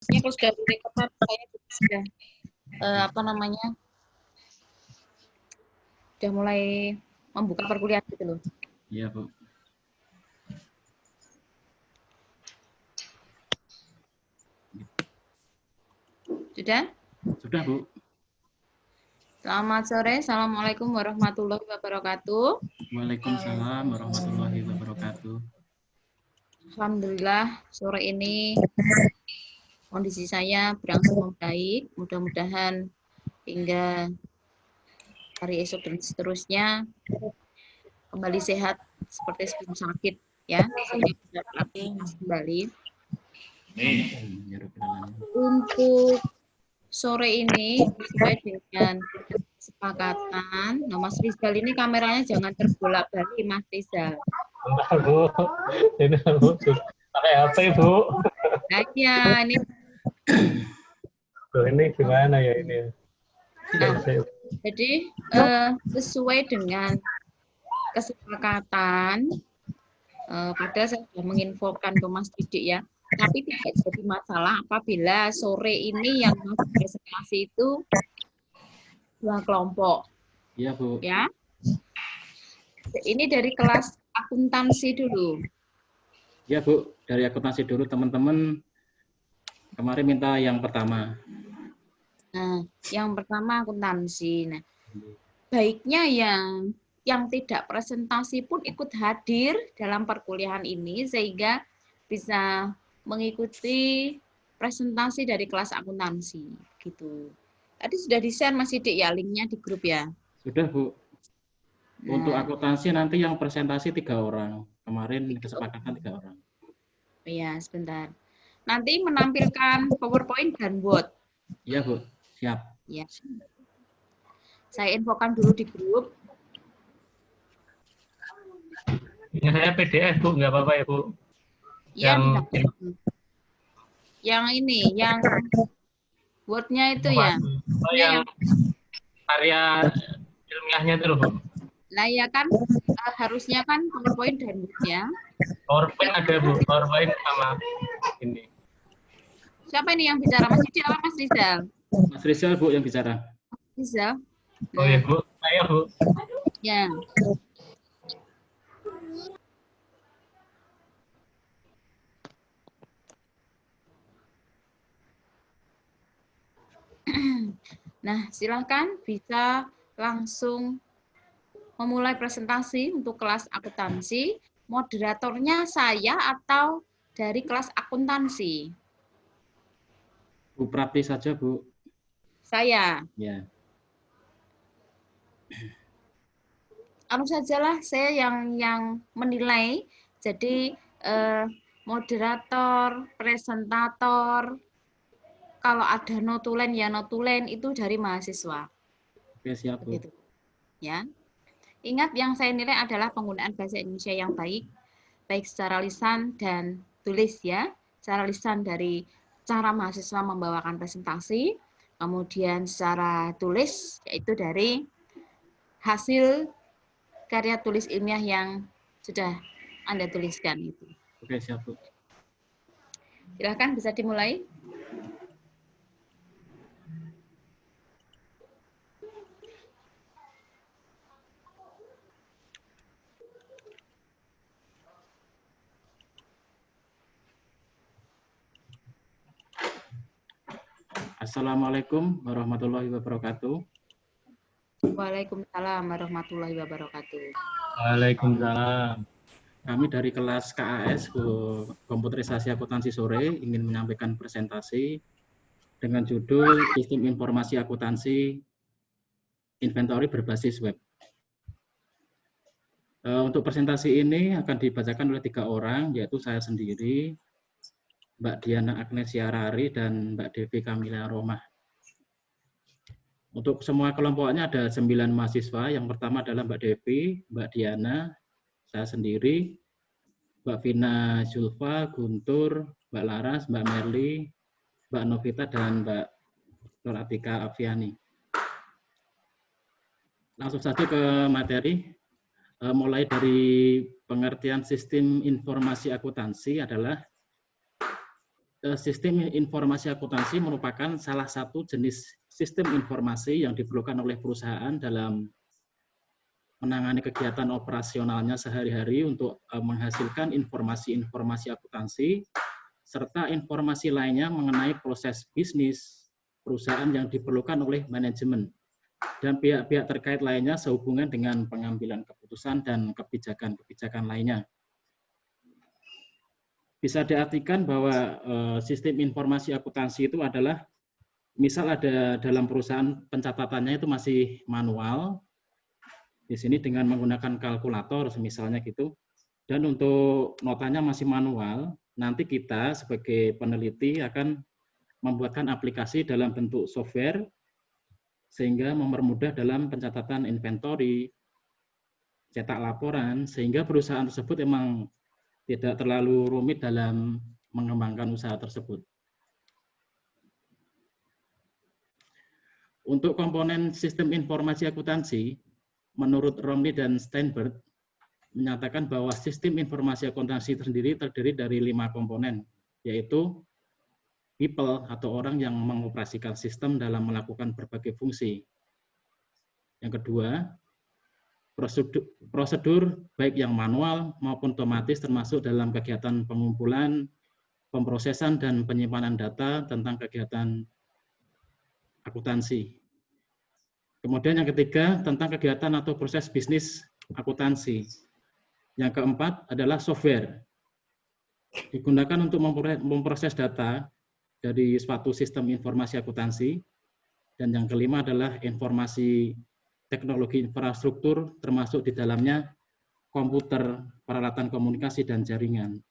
Kalau sudah direkod saya sudah apa namanya sudah mulai membuka perkuliahan gitu loh. Iya, Bu. Sudah? Sudah, Bu. Selamat sore. Assalamualaikum warahmatullahi wabarakatuh. Waalaikumsalam warahmatullahi wabarakatuh. Alhamdulillah sore ini kondisi saya berangsur membaik. Mudah-mudahan hingga hari esok dan seterusnya kembali sehat seperti sebelum sakit ya, sehingga bisa beraktivitas kembali. Untuk sore ini sesuai dengan kesepakatan. Nah, Mas Rizal ini kameranya jangan terbolak-balik, Mas Rizal. Bentar, Bu. Ini, Bu. Pakai HP, Bu. Nah, ya, ini. Loh, ini gimana ya ini? Nah, jadi sesuai dengan kesepakatan, padahal saya sudah menginfokan ke Mas Didik ya, tapi tidak jadi masalah apabila sore ini yang masuk presentasi itu 2 kelompok. Iya, Bu. Ya. Ini dari kelas akuntansi dulu. Iya, Bu. Dari akuntansi dulu, teman-teman. Kemarin minta yang pertama. Nah, yang pertama akuntansi. Nah, baiknya yang tidak presentasi pun ikut hadir dalam perkuliahan ini sehingga bisa mengikuti presentasi dari kelas akuntansi gitu. Tadi sudah di-share Mas Didik ya linknya di grup ya. Sudah, Bu. Nah, untuk akuntansi nanti yang presentasi 3 orang. Kemarin kesepakatan 3 orang. Iya, sebentar. Nanti menampilkan PowerPoint dan Word. Iya, Bu. Siap. Ya. Saya infokan dulu di grup. Ini saya PDF, Bu. Nggak apa-apa ya, Bu? Ya, yang ini, yang Word-nya itu ya. Oh, yang karya ilmiahnya itu loh, Bu. Nah, ya kan harusnya kan PowerPoint dan Word-nya. PowerPoint ada, Bu. PowerPoint sama ini. Siapa ini yang bicara? Mas Didik apa Mas Rizal? Mas Rizal, Bu, yang bicara. Rizal. Oh ya, Bu. Saya, Bu. Ya. Nah, silakan bisa langsung memulai presentasi untuk kelas akuntansi. Moderatornya saya atau dari kelas akuntansi? Bu Prapti saja, Bu. Saya. Ya. Anu sajalah saya yang menilai. Jadi moderator, presentator, kalau ada notulen ya notulen itu dari mahasiswa. Oke, siap, Bu. Begitu. Ya. Ingat yang saya nilai adalah penggunaan bahasa Indonesia yang baik secara lisan dan tulis ya. Secara lisan dari cara mahasiswa membawakan presentasi, kemudian secara tulis yaitu dari hasil karya tulis ilmiah yang sudah Anda tuliskan itu. Oke, siap, Bu. Silakan bisa dimulai. Assalamualaikum warahmatullahi wabarakatuh. Waalaikumsalam warahmatullahi wabarakatuh. Waalaikumsalam. Kami dari kelas KAS, Komputerisasi Akuntansi Sore, ingin menyampaikan presentasi dengan judul Sistem Informasi Akuntansi Inventory berbasis web. Untuk presentasi ini akan dibacakan oleh 3 orang, yaitu saya sendiri, Mbak Diana Agnesia Rari, dan Mbak Devi Kamila Romah. Untuk semua kelompoknya ada 9 mahasiswa. Yang pertama adalah Mbak Devi, Mbak Diana, saya sendiri, Mbak Vina Zulfa, Guntur, Mbak Laras, Mbak Merli, Mbak Novita, dan Mbak Nur Atika Afiani. Langsung saja ke materi. Mulai dari pengertian sistem informasi akuntansi adalah sistem informasi akuntansi merupakan salah satu jenis sistem informasi yang diperlukan oleh perusahaan dalam menangani kegiatan operasionalnya sehari-hari untuk menghasilkan informasi-informasi akuntansi serta informasi lainnya mengenai proses bisnis perusahaan yang diperlukan oleh manajemen dan pihak-pihak terkait lainnya sehubungan dengan pengambilan keputusan dan kebijakan-kebijakan lainnya. Bisa diartikan bahwa sistem informasi akuntansi itu adalah, misal ada dalam perusahaan pencatatannya itu masih manual, di sini dengan menggunakan kalkulator misalnya gitu, dan untuk notanya masih manual, nanti kita sebagai peneliti akan membuatkan aplikasi dalam bentuk software sehingga mempermudah dalam pencatatan inventory, cetak laporan, sehingga perusahaan tersebut memang tidak terlalu rumit dalam mengembangkan usaha tersebut. Untuk komponen sistem informasi akuntansi, menurut Romney dan Steinberg, menyatakan bahwa sistem informasi akuntansi sendiri terdiri dari 5 komponen, yaitu people atau orang yang mengoperasikan sistem dalam melakukan berbagai fungsi. Yang kedua, prosedur baik yang manual maupun otomatis termasuk dalam kegiatan pengumpulan, pemrosesan, dan penyimpanan data tentang kegiatan akuntansi. Kemudian yang ketiga, tentang kegiatan atau proses bisnis akuntansi. Yang keempat adalah software. Digunakan untuk memproses data dari suatu sistem informasi akuntansi. Dan yang kelima adalah informasi teknologi infrastruktur, termasuk di dalamnya komputer, peralatan komunikasi, dan jaringan.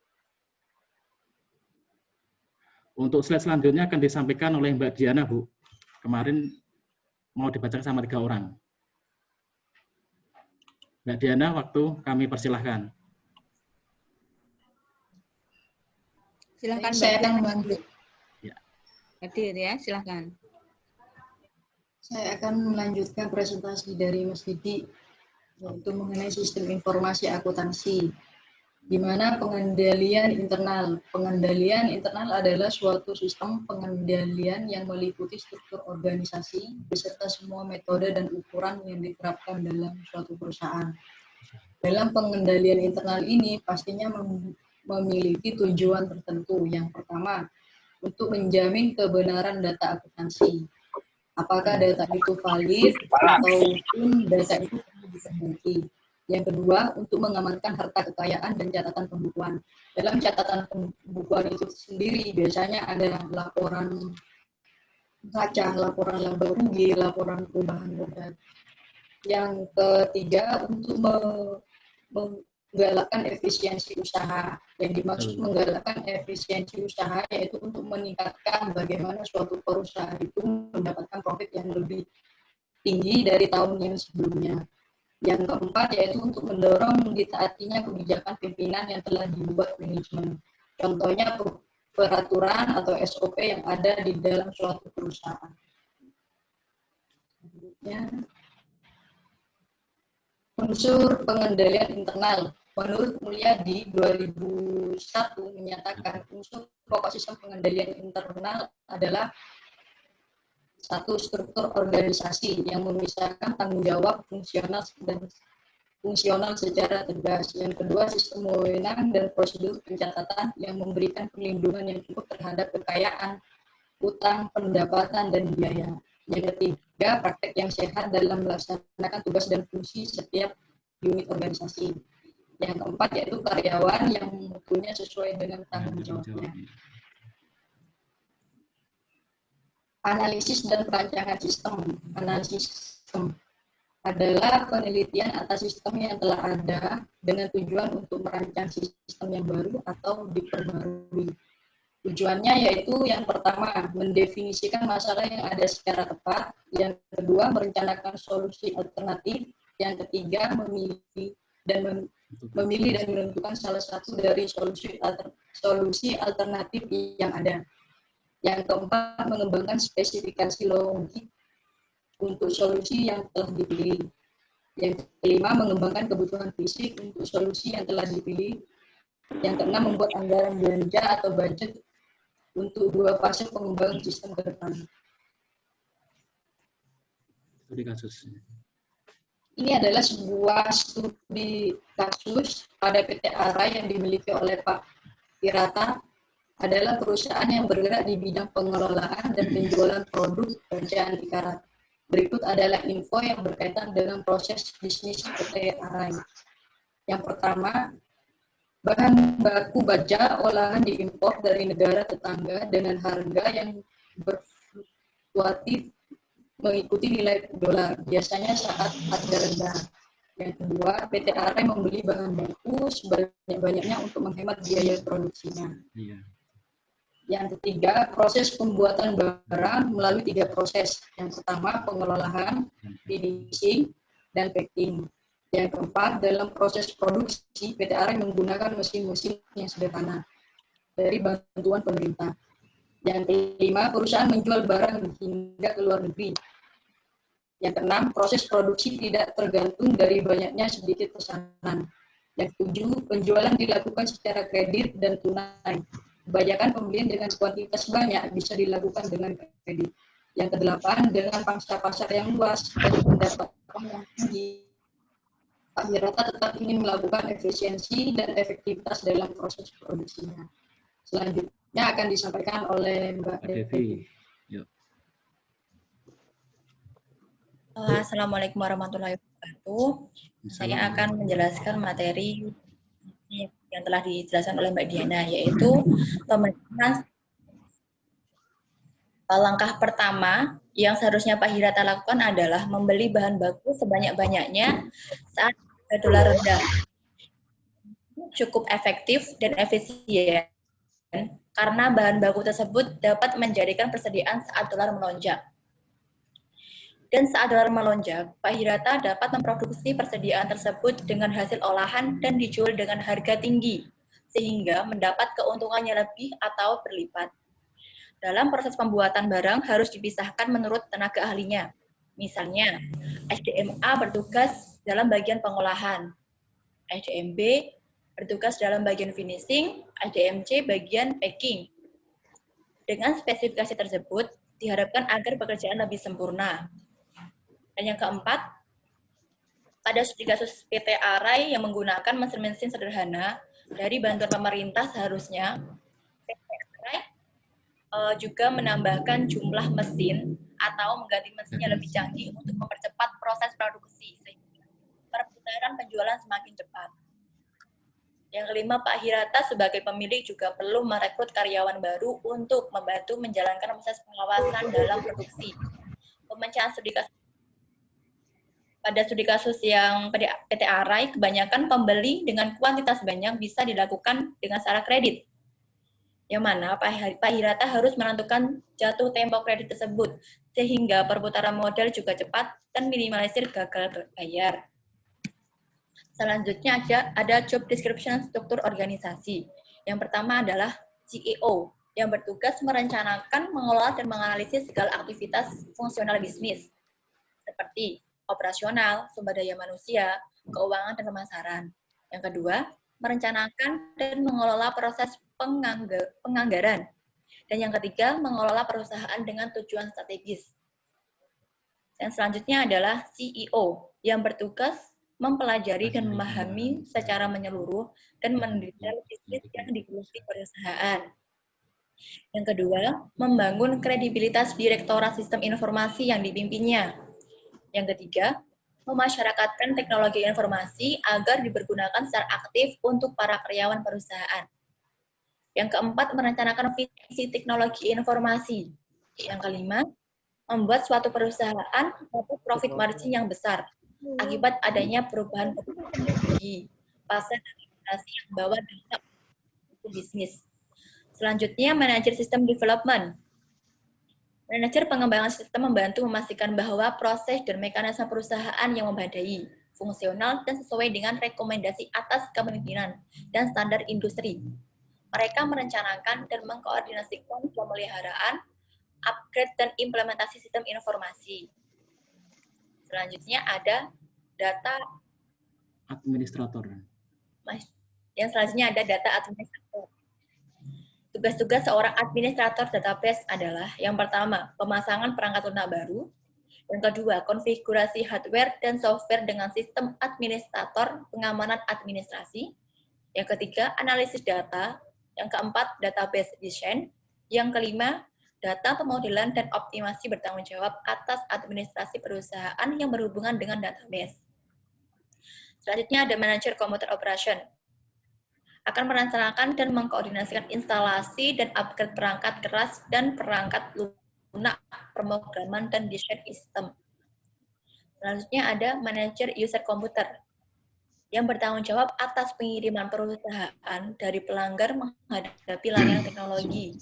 Untuk slide selanjutnya akan disampaikan oleh Mbak Diana, Bu. Kemarin mau dibacakan sama 3 orang. Mbak Diana, waktu kami persilahkan. Silakan, Saya akan melanjut. Ya. Hadir ya, silakan. Saya akan melanjutkan presentasi dari Mas Didi, yaitu mengenai sistem informasi akuntansi, di mana pengendalian internal. Pengendalian internal adalah suatu sistem pengendalian yang meliputi struktur organisasi beserta semua metode dan ukuran yang diterapkan dalam suatu perusahaan. Dalam pengendalian internal ini pastinya memiliki tujuan tertentu. Yang pertama, untuk menjamin kebenaran data akuntansi. Apakah data itu valid ataupun data itu perlu diperbaiki. Yang kedua, untuk mengamankan harta kekayaan dan catatan pembukuan. Dalam catatan pembukuan itu sendiri biasanya ada laporan neraca, laporan laba rugi, laporan perubahan modal. Yang ketiga, untuk menggalakkan efisiensi usaha. Yang dimaksud menggalakkan efisiensi usaha yaitu untuk meningkatkan bagaimana suatu perusahaan itu mendapatkan profit yang lebih tinggi dari tahun yang sebelumnya. Yang keempat yaitu untuk mendorong ditaatinya kebijakan pimpinan yang telah dibuat manajemen. Contohnya peraturan atau SOP yang ada di dalam suatu perusahaan. Selanjutnya, unsur pengendalian internal. Menurut Mulyadi 2001 menyatakan unsur pokok sistem pengendalian internal adalah satu, struktur organisasi yang memisahkan tanggung jawab fungsional dan fungsional secara tegas. Yang kedua, sistem wewenang dan prosedur pencatatan yang memberikan perlindungan yang cukup terhadap kekayaan, utang, pendapatan, dan biaya. Yang ketiga, praktek yang sehat dalam melaksanakan tugas dan fungsi setiap unit organisasi. Yang keempat yaitu karyawan yang mutunya sesuai dengan tanggung jawabnya. Analisis dan perancangan sistem. Analisis sistem adalah penelitian atas sistem yang telah ada dengan tujuan untuk merancang sistem yang baru atau diperbarui. Tujuannya yaitu yang pertama, mendefinisikan masalah yang ada secara tepat. Yang kedua, merencanakan solusi alternatif. Yang ketiga, memilih dan menentukan salah satu dari solusi alternatif yang ada. Yang keempat, mengembangkan spesifikasi logik untuk solusi yang telah dipilih. Yang kelima, mengembangkan kebutuhan fisik untuk solusi yang telah dipilih. Yang keenam, membuat anggaran belanja atau budget untuk 2 fase pengembangan sistem ke depan. Studi kasus. Ini adalah sebuah studi kasus pada PT ARA yang dimiliki oleh Pak Wirata, adalah perusahaan yang bergerak di bidang pengelolaan dan penjualan produk baja anti karat. Berikut adalah info yang berkaitan dengan proses bisnis PT ARA. Yang pertama, bahan baku baja olahan diimpor dari negara tetangga dengan harga yang berfluktuatif mengikuti nilai dolar, biasanya saat harga rendah. Yang kedua, PT ARA membeli bahan baku sebanyak-banyaknya untuk menghemat biaya produksinya. Iya. Yang ketiga, proses pembuatan barang melalui 3 proses. Yang pertama, pengelolaan, finishing, dan packing. Yang keempat, dalam proses produksi, PT ARA menggunakan mesin-mesin yang sederhana dari bantuan pemerintah. Yang kelima, perusahaan menjual barang hingga ke luar negeri. Yang keenam, proses produksi tidak tergantung dari banyaknya sedikit pesanan. Yang ketujuh, penjualan dilakukan secara kredit dan tunai. Kebanyakan pembelian dengan kuantitas banyak bisa dilakukan dengan kredit. Yang kedelapan, dengan pangsa pasar yang luas dan pendapatan yang tinggi, Pak Wirata tetap ingin melakukan efisiensi dan efektivitas dalam proses produksinya. Selanjutnya akan disampaikan oleh Mbak Devi. Assalamualaikum warahmatullahi wabarakatuh. Saya akan menjelaskan materi yang telah dijelaskan oleh Mbak Diana, yaitu pemeriksaan. Langkah pertama yang seharusnya Pak Wirata lakukan adalah membeli bahan baku sebanyak-banyaknya saat harga dolar rendah. Cukup efektif dan efisien karena bahan baku tersebut dapat menjadikan persediaan saat dolar melonjak. Dan saat dolar melonjak, Pak Wirata dapat memproduksi persediaan tersebut dengan hasil olahan dan dijual dengan harga tinggi, sehingga mendapat keuntungannya lebih atau berlipat. Dalam proses pembuatan barang harus dipisahkan menurut tenaga ahlinya. Misalnya, SDM A bertugas dalam bagian pengolahan, SDM B bertugas dalam bagian finishing, SDM C bagian packing. Dengan spesifikasi tersebut, diharapkan agar pekerjaan lebih sempurna. Dan yang keempat, pada studi kasus PT ARA yang menggunakan mesin-mesin sederhana dari bantuan pemerintah, seharusnya PT ARA juga menambahkan jumlah mesin atau mengganti mesin yang lebih canggih untuk mempercepat proses produksi sehingga perputaran penjualan semakin cepat. Yang kelima, Pak Wirata sebagai pemilik juga perlu merekrut karyawan baru untuk membantu menjalankan proses pengawasan dalam produksi. Pemecahan studi kasus. Pada studi kasus yang PT ARA, kebanyakan pembeli dengan kuantitas banyak bisa dilakukan dengan secara kredit. Yang mana Pak Wirata harus menentukan jatuh tempo kredit tersebut, sehingga perputaran modal juga cepat dan minimalisir gagal bayar. Selanjutnya ada job description struktur organisasi. Yang pertama adalah CEO, yang bertugas merencanakan, mengelola, dan menganalisis segala aktivitas fungsional bisnis, seperti operasional, sumber daya manusia, keuangan, dan pemasaran. Yang kedua, merencanakan dan mengelola proses penganggaran. Dan yang ketiga, mengelola perusahaan dengan tujuan strategis. Dan selanjutnya adalah CEO, yang bertugas mempelajari dan memahami secara menyeluruh dan mendetail bisnis yang digeluti perusahaan. Yang kedua, membangun kredibilitas Direktorat Sistem Informasi yang dipimpinnya. Yang ketiga, memasyarakatkan teknologi informasi agar dipergunakan secara aktif untuk para karyawan perusahaan. Yang keempat, merencanakan visi teknologi informasi. Yang kelima, membuat suatu perusahaan memiliki profit margin yang besar akibat adanya perubahan teknologi, pasar dan regulasi yang membawa dampak bisnis. Selanjutnya, manajer sistem development. Manajer pengembangan sistem membantu memastikan bahwa proses dan mekanisme perusahaan yang memadai, fungsional, dan sesuai dengan rekomendasi atas kepemimpinan dan standar industri. Mereka merencanakan dan mengkoordinasikan pemeliharaan, upgrade, dan implementasi sistem informasi. Selanjutnya ada data administrator. Yang selanjutnya ada data administrator. Tugas-tugas seorang administrator database adalah yang pertama, pemasangan perangkat lunak baru. Yang kedua, konfigurasi hardware dan software dengan sistem administrator pengamanan administrasi. Yang ketiga, analisis data. Yang keempat, database design. Yang kelima, data pemodelan dan optimasi bertanggung jawab atas administrasi perusahaan yang berhubungan dengan database. Selanjutnya ada manajer computer operation. Akan merencanakan dan mengkoordinasikan instalasi dan upgrade perangkat keras dan perangkat lunak, pemrograman dan desain sistem. Selanjutnya ada manajer user komputer yang bertanggung jawab atas pengiriman perusahaan dari pelanggar menghadapi layanan teknologi.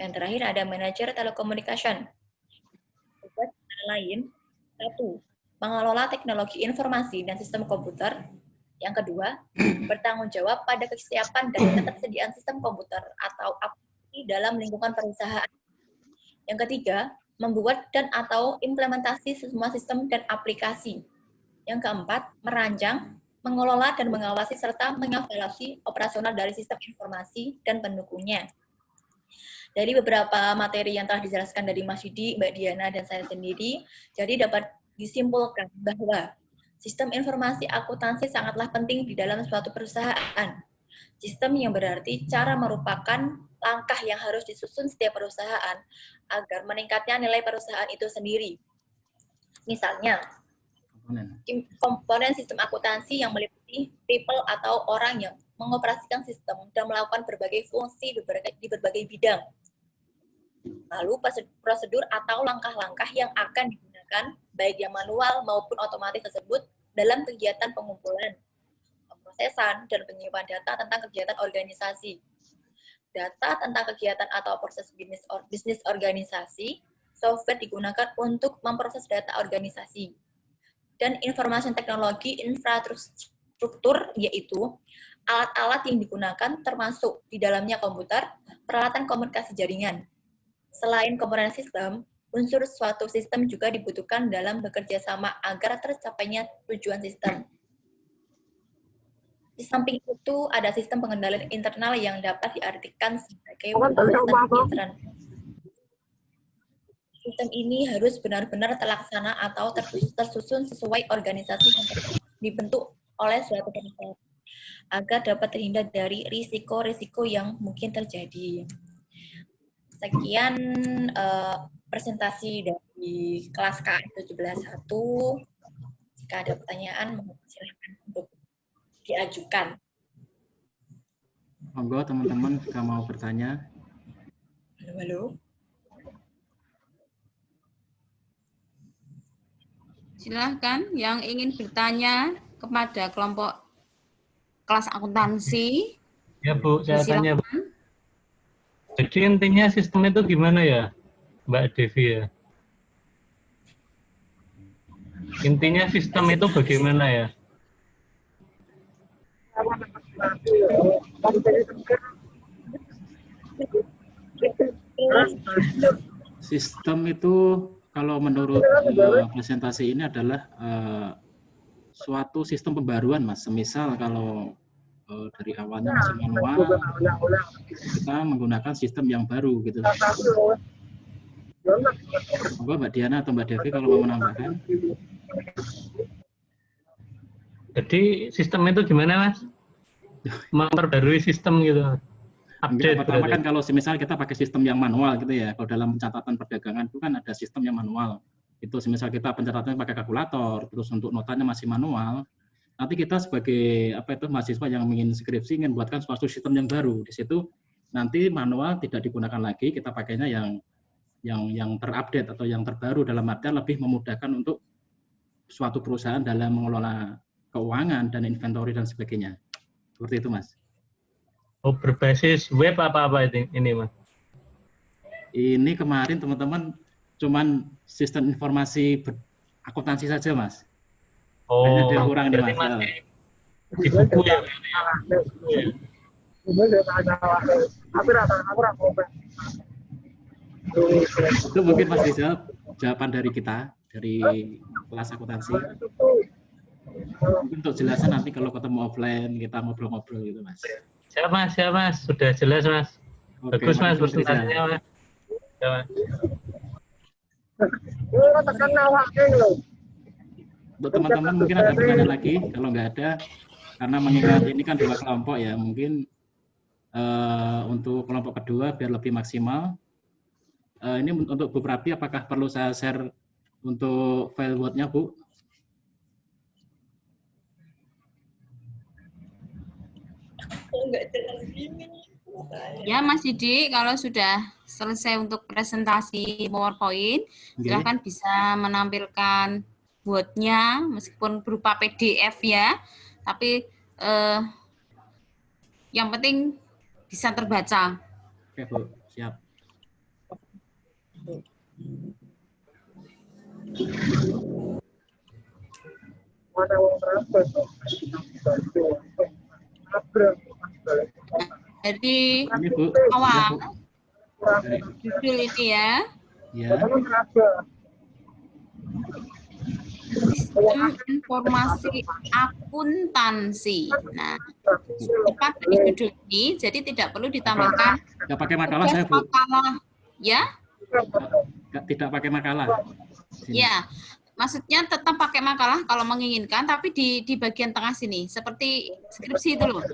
Yang terakhir ada manajer telecommunication. Tugas lain, 1. Mengelola teknologi informasi dan sistem komputer. Yang kedua, bertanggung jawab pada kesiapan dan ketersediaan sistem komputer atau aplikasi dalam lingkungan perusahaan. Yang ketiga, membuat dan atau implementasi semua sistem dan aplikasi. Yang keempat, merancang, mengelola dan mengawasi serta mengevaluasi operasional dari sistem informasi dan pendukungnya. Dari beberapa materi yang telah dijelaskan dari Mas Yudi, Mbak Diana, dan saya sendiri, jadi dapat disimpulkan bahwa sistem informasi akuntansi sangatlah penting di dalam suatu perusahaan. Sistem yang berarti cara merupakan langkah yang harus disusun setiap perusahaan agar meningkatnya nilai perusahaan itu sendiri. Misalnya, komponen sistem akuntansi yang meliputi people atau orang yang mengoperasikan sistem dan melakukan berbagai fungsi di berbagai bidang. Lalu prosedur atau langkah-langkah yang akan digunakan baik yang manual maupun otomatis tersebut dalam kegiatan pengumpulan, pemrosesan, dan penyimpan data tentang kegiatan organisasi. Data tentang kegiatan atau proses bisnis organisasi, software digunakan untuk memproses data organisasi. Dan informasi teknologi infrastruktur, yaitu alat-alat yang digunakan termasuk di dalamnya komputer, peralatan komunikasi jaringan. Selain komponen sistem, unsur suatu sistem juga dibutuhkan dalam bekerja sama agar tercapainya tujuan sistem. Di samping itu, ada sistem pengendalian internal yang dapat diartikan sebagai sistem intern. Sistem ini harus benar-benar terlaksana atau tersusun sesuai organisasi yang dibentuk oleh suatu perusahaan, agar dapat terhindar dari risiko-risiko yang mungkin terjadi. Sekian presentasi dari kelas KN 17.1. Jika ada pertanyaan, silakan untuk diajukan. Monggo teman-teman jika mau bertanya. Halo. Silahkan yang ingin bertanya kepada kelompok kelas akuntansi. Ya Bu, saya tanya Bu. Jadi intinya sistem itu gimana ya, Mbak Devi ya? Intinya sistem itu bagaimana ya? Sistem itu kalau menurut presentasi ini adalah suatu sistem pembaruan, Mas. Semisal kalau dari awalnya masih manual, kita menggunakan sistem yang baru gitu. Monggo Mbak Diana atau Mbak Devi kalau mau menambahkan. Jadi sistem itu gimana, Mas? Memperbarui sistem gitu. Update. Pertama kan kalau semisal kita pakai sistem yang manual gitu ya, kalau dalam pencatatan perdagangan itu kan ada sistem yang manual. Itu semisal kita pencatatannya pakai kalkulator, terus untuk notanya masih manual. Nanti kita sebagai mahasiswa yang ingin skripsi ingin buatkan suatu sistem yang baru. Di situ nanti manual tidak digunakan lagi, kita pakainya yang terupdate atau yang terbaru, dalam artian lebih memudahkan untuk suatu perusahaan dalam mengelola keuangan dan inventory dan sebagainya. Seperti itu, Mas. Oh, berbasis web apa ini, Mas? Ini kemarin teman-teman cuman sistem informasi akuntansi saja, Mas. Oh, hanya kurang nih, Mas. Di buku ya. Itu mungkin Mas Rizal jawaban dari kita, dari kelas akuntansi. Mungkin untuk jelasan nanti kalau ketemu offline kita ngobrol-ngobrol gitu, Mas. Siap Mas, sudah jelas Mas. Oke, Bagus Mas makasih, Mas Rizal. presentasinya Mas. Ya, Mas. Untuk teman-teman mungkin ada pertanyaan lagi, kalau nggak ada, karena mengingat ini kan 2 kelompok ya, mungkin untuk kelompok kedua biar lebih maksimal. Ini untuk Bu Prabi, apakah perlu saya share untuk file Word-nya, Bu? Ya, Mas Didi, kalau sudah selesai untuk presentasi PowerPoint, silahkan bisa menampilkan Word-nya, meskipun berupa PDF ya, tapi yang penting bisa terbaca. Oke, Bu, siap. Jadi Ini, Bu. awal Dari, judul ini ya, ya, Sistem Informasi Akuntansi. Nah, tepat dari judul ini, jadi tidak perlu ditambahkan nggak pakai makalah saya, Bu. makalah, ya? Tidak pakai makalah. Sini. Ya, maksudnya tetap pakai makalah kalau menginginkan, tapi di bagian tengah sini, seperti skripsi itu loh,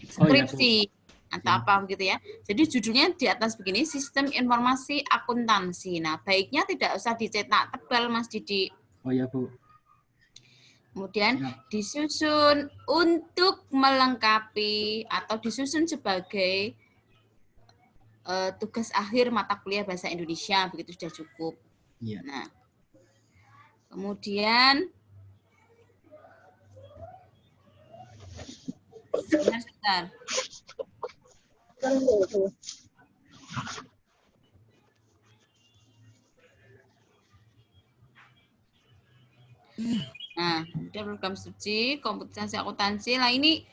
skripsi atau apa begitu ya. Jadi judulnya di atas begini, Sistem Informasi Akuntansi. Nah, baiknya tidak usah dicetak tebal, Mas Didi. Oh ya, Bu. Kemudian disusun untuk melengkapi atau disusun sebagai tugas akhir mata kuliah Bahasa Indonesia, begitu sudah cukup. Iya. Nah, kemudian sebentar. Nah, kemudian program studi kompetensi akuntansi. Nah, ini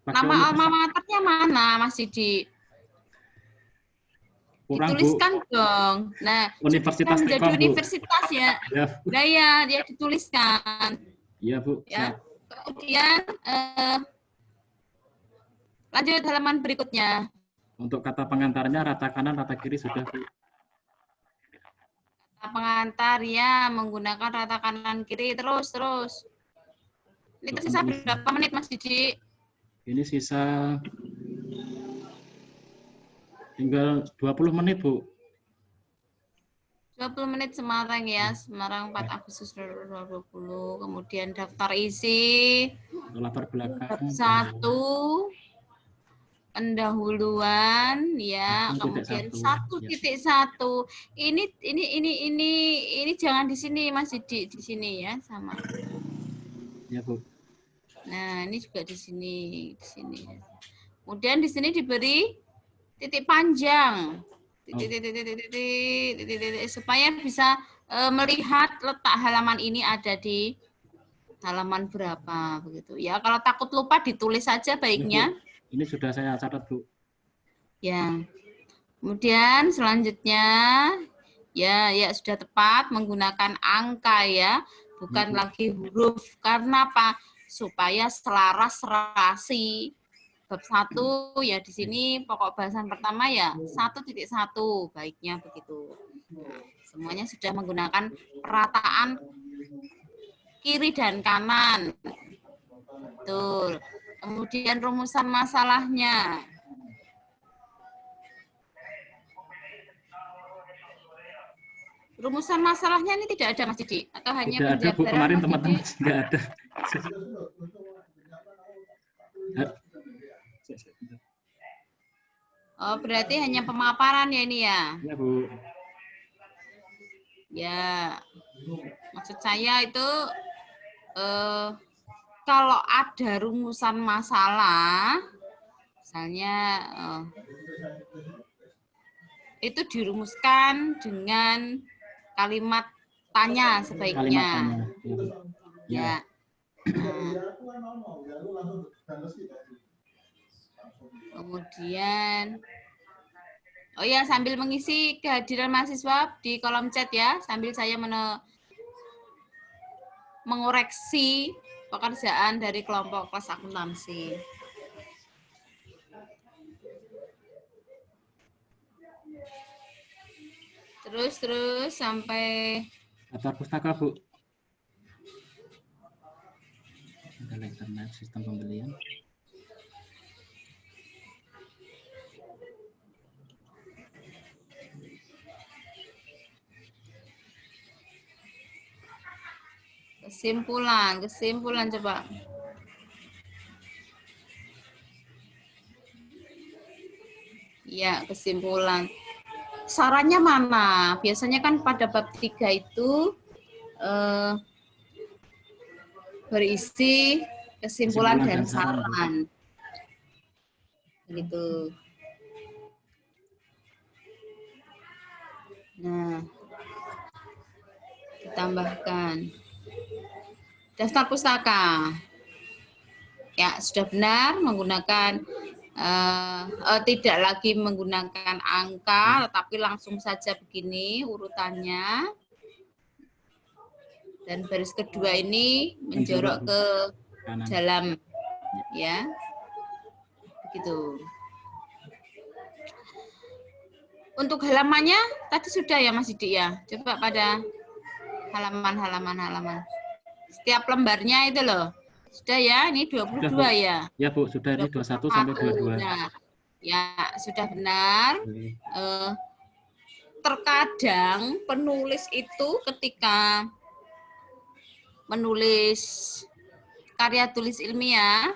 nama alma maternya mana, Mas Didi? Kurang, dituliskan, Bu. Dong. Nah, Universitas menjadi Telkom, universitas ya. Ya. Nah, ya, dia dituliskan. Iya, Bu. Ya. Kemudian lanjut halaman berikutnya. Untuk kata pengantarnya rata kanan, rata kiri sudah, Bu. Kata pengantar ya menggunakan rata kanan kiri terus. Ini tersisa berapa menit, Mas Didi? Ini sisa tinggal 20 menit, Bu. 20 menit Semarang ya, Semarang 4 Agustus 2020. Kemudian daftar isi. Latar belakang. 1 pendahuluan ya, kemudian 1.1. Ini jangan di sini Mas Didi, di sini ya sama. Ya, Bu. Nah, ini juga di sini. Kemudian di sini diberi titik panjang. Titik, supaya bisa melihat letak halaman ini ada di halaman berapa begitu. Ya, kalau takut lupa ditulis saja baiknya. Ini sudah saya catat, Bu. Ya. Kemudian selanjutnya ya sudah tepat menggunakan angka ya, bukan lagi huruf. Karena apa? Supaya selaras relasi. Bab 1 ya di sini pokok bahasan pertama ya 1.1 baiknya begitu. Nah, semuanya sudah menggunakan perataan kiri dan kanan. Betul. Kemudian rumusan masalahnya. Rumusan masalahnya ini tidak ada, Mas Didi? Atau hanya tidak ada, Bu. Kemarin teman-teman tidak ada. Oh, berarti hanya pemaparan ya ini ya? Ya, Bu. Ya. Maksud saya itu kalau ada rumusan masalah, misalnya itu dirumuskan dengan kalimat tanya sebaiknya. Ya. Kemudian, oh ya, sambil mengisi kehadiran mahasiswa di kolom chat ya, sambil saya mengoreksi pekerjaan dari kelompok kelas akuntansi. Terus sampai daftar pustaka, Bu. Adalah internet sistem pembelian. kesimpulan coba. Ya, kesimpulan. Sarannya mana? Biasanya kan pada bab 3 itu berisi kesimpulan dan saran. Begitu. Nah, ditambahkan daftar pustaka. Ya, sudah benar menggunakan tidak lagi menggunakan angka, tetapi langsung saja begini urutannya. Dan baris kedua ini menjorok ke dalam, ya, begitu. Untuk halamannya tadi sudah ya Mas Didi ya. Coba pada halaman. Setiap lembarnya itu loh. Sudah ya, ini 22 sudah, ya. Ya Bu, sudah ini 21 sampai 22. Nah, ya sudah benar. Terkadang penulis itu ketika menulis karya tulis ilmiah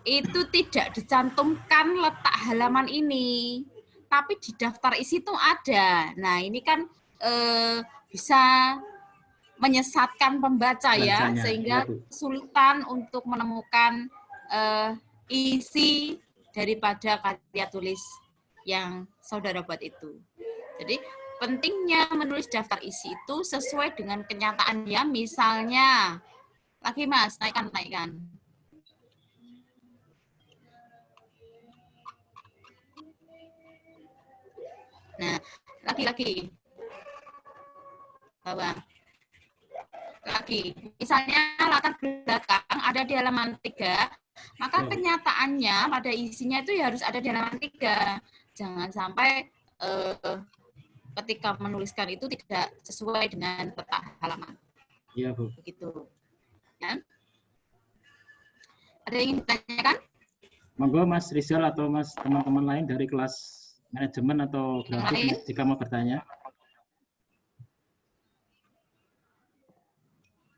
itu tidak dicantumkan letak halaman ini, tapi di daftar isi itu ada. Nah, ini kan bisa menyesatkan pembaca ya, sehingga kesulitan untuk menemukan isi daripada karya tulis yang saudara buat itu. Jadi pentingnya menulis daftar isi itu sesuai dengan kenyataannya. Misalnya, lagi Mas, naikkan. Nah, lagi. Bawah. Lagi. Misalnya latar belakang ada di halaman 3, maka kenyataannya pada isinya itu ya harus ada di halaman 3. Jangan sampai ketika menuliskan itu tidak sesuai dengan letak halaman. Iya, Bu. Begitu. Ya. Ada yang ingin ditanyakan? Monggo Mas Rizal atau Mas teman-teman lain dari kelas manajemen atau grafik jika mau bertanya.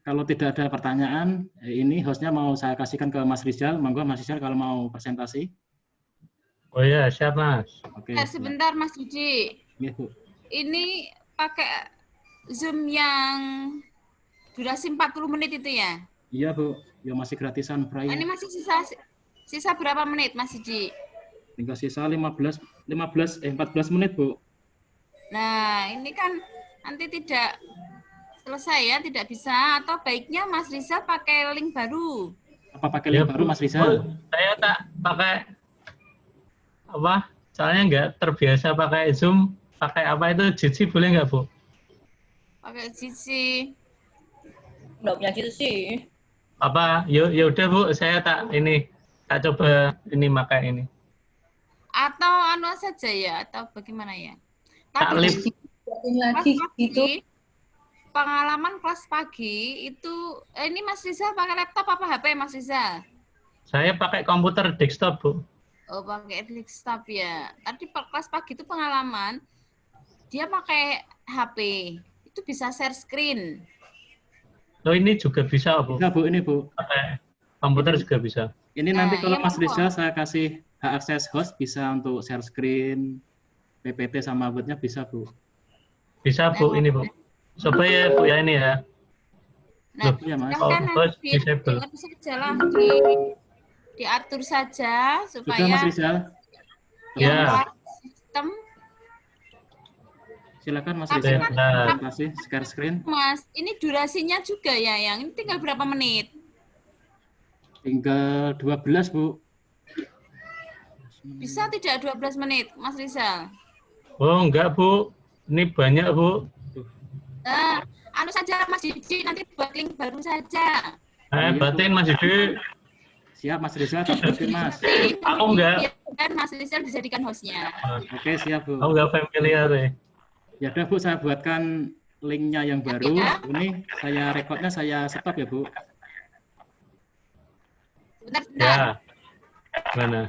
Kalau tidak ada pertanyaan, ini hostnya mau saya kasihkan ke Mas Rizal. Monggo Mas Rizal kalau mau presentasi. Oh ya, siap Mas. Oke. Sebentar Mas Didi. Iya, Bu. Ini pakai Zoom yang durasi 40 menit itu ya? Iya, Bu. Ya masih gratisan free. Ini masih sisa berapa menit Mas Didi? Tinggal sisa 14 menit, Bu. Nah, ini kan nanti tidak selesai ya, tidak bisa, atau baiknya Mas Rizal pakai link baru. Apa pakai link baru Mas Rizal? Saya tak pakai apa? Soalnya nggak terbiasa pakai Zoom, pakai apa itu Jitsi boleh nggak Bu? Pakai Jitsi. Nggak punya Jitsi. Apa? Ya udah Bu, saya tak coba ini pakai ini. Atau anu saja ya, atau bagaimana ya? Tak lip lagi gitu. Pengalaman kelas pagi itu, ini Mas Rizal pakai laptop apa HP Mas Rizal? Saya pakai komputer desktop, Bu. Oh, pakai desktop ya. Tadi kelas pagi itu pengalaman, dia pakai HP, itu bisa share screen. Oh, ini juga bisa, Bu. Bisa, Bu, ini, Bu. Pakai komputer juga bisa. Ini nanti kalau Mas Rizal saya kasih hak akses host, bisa untuk share screen, PPT sama Word-nya bisa, Bu. Bisa, Bu, ini, Bu. Coba ya Bu ya ini ya. Nah, ya, Mas. Diatur saja supaya sudah, Mas Rizal? Ya. Sistem. Silakan Mas Rizal. Nah. Kasih share screen. Mas, ini durasinya juga ya, yang ini tinggal berapa menit? Tinggal 12, Bu. Bisa tidak 12 menit, Mas Rizal? Oh, enggak, Bu. Ini banyak, Bu. Anu saja Mas Didi, nanti buat link baru saja. Batin Mas Didi. Siap Mas Rizal, batin Mas. Aku enggak. Dan Mas Rizal dijadikan hostnya. Oke, siap Bu. Aku enggak familiar ya. Ya udah Bu, saya buatkan linknya yang baru. Ini saya rekodnya saya stop ya Bu. Sebentar. Ya. Mana?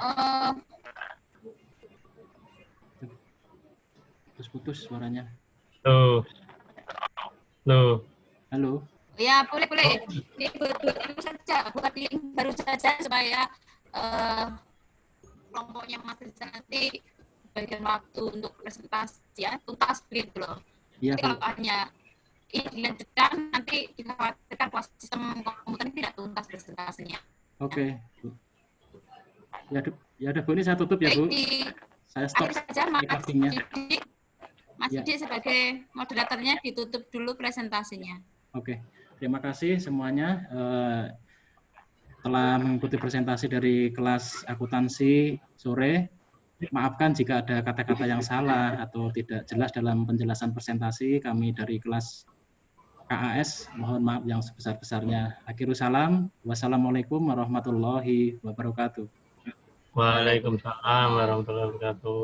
Putus-putus suaranya. Loh. Halo. Ya, boleh. Ini buat itu saja, buat link baru saja supaya kelompoknya Mas Rizal nanti bagian waktu untuk presentasi ya, tuntas begitu loh. Iya, Jadi kalau hanya ini dilanjutkan, nanti dikhawatirkan bahwa sistem komputer tidak tuntas presentasinya. Oke. Ya udah Bu, ini saya tutup ya Bu. Saya stop Akhir saja recordingnya. Mas Yudi sebagai moderatornya ditutup dulu presentasinya. Oke, terima kasih semuanya telah mengikuti presentasi dari kelas akuntansi sore. Maafkan jika ada kata-kata yang salah atau tidak jelas dalam penjelasan presentasi kami dari kelas KAS. Mohon maaf yang sebesar-besarnya. Akhirul salam. Wassalamualaikum warahmatullahi wabarakatuh. Waalaikumsalam warahmatullahi wabarakatuh.